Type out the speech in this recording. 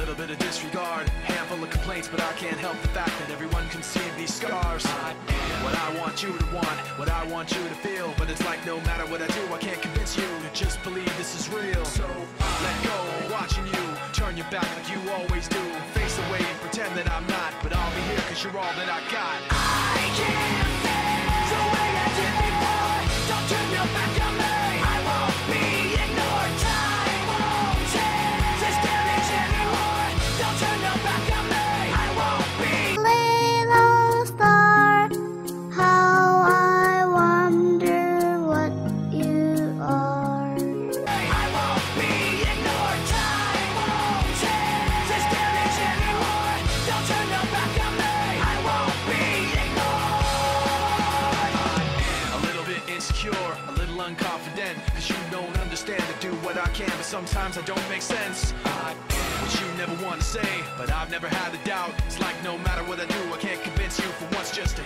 little bit of disregard, handful of complaints, but I can't help the fact that everyone can see these scars. I am what I want you to want, what I want you to feel, but it's like no matter what I do, I can't convince you to just believe this is real. So let go, watching you turn your back like you always do, face away and pretend that I'm not, but I'll be here cause you're all that I got. I can't feel the way I did before. Don't turn your back on me, I won't be ignored. Time won't change this damage anymore. Don't turn your back on me, I won't be. Little star, how I wonder what you are. I won't be ignored. Time won't change this damage anymore. Don't turn your back on me, I won't be ignored. I am a little bit insecure, a little unconfident, cause you don't understand to do what I can, but sometimes I don't make sense. I am what you never want to say, but I've never had a doubt. It's like no matter what I do, I can't convince you for once just to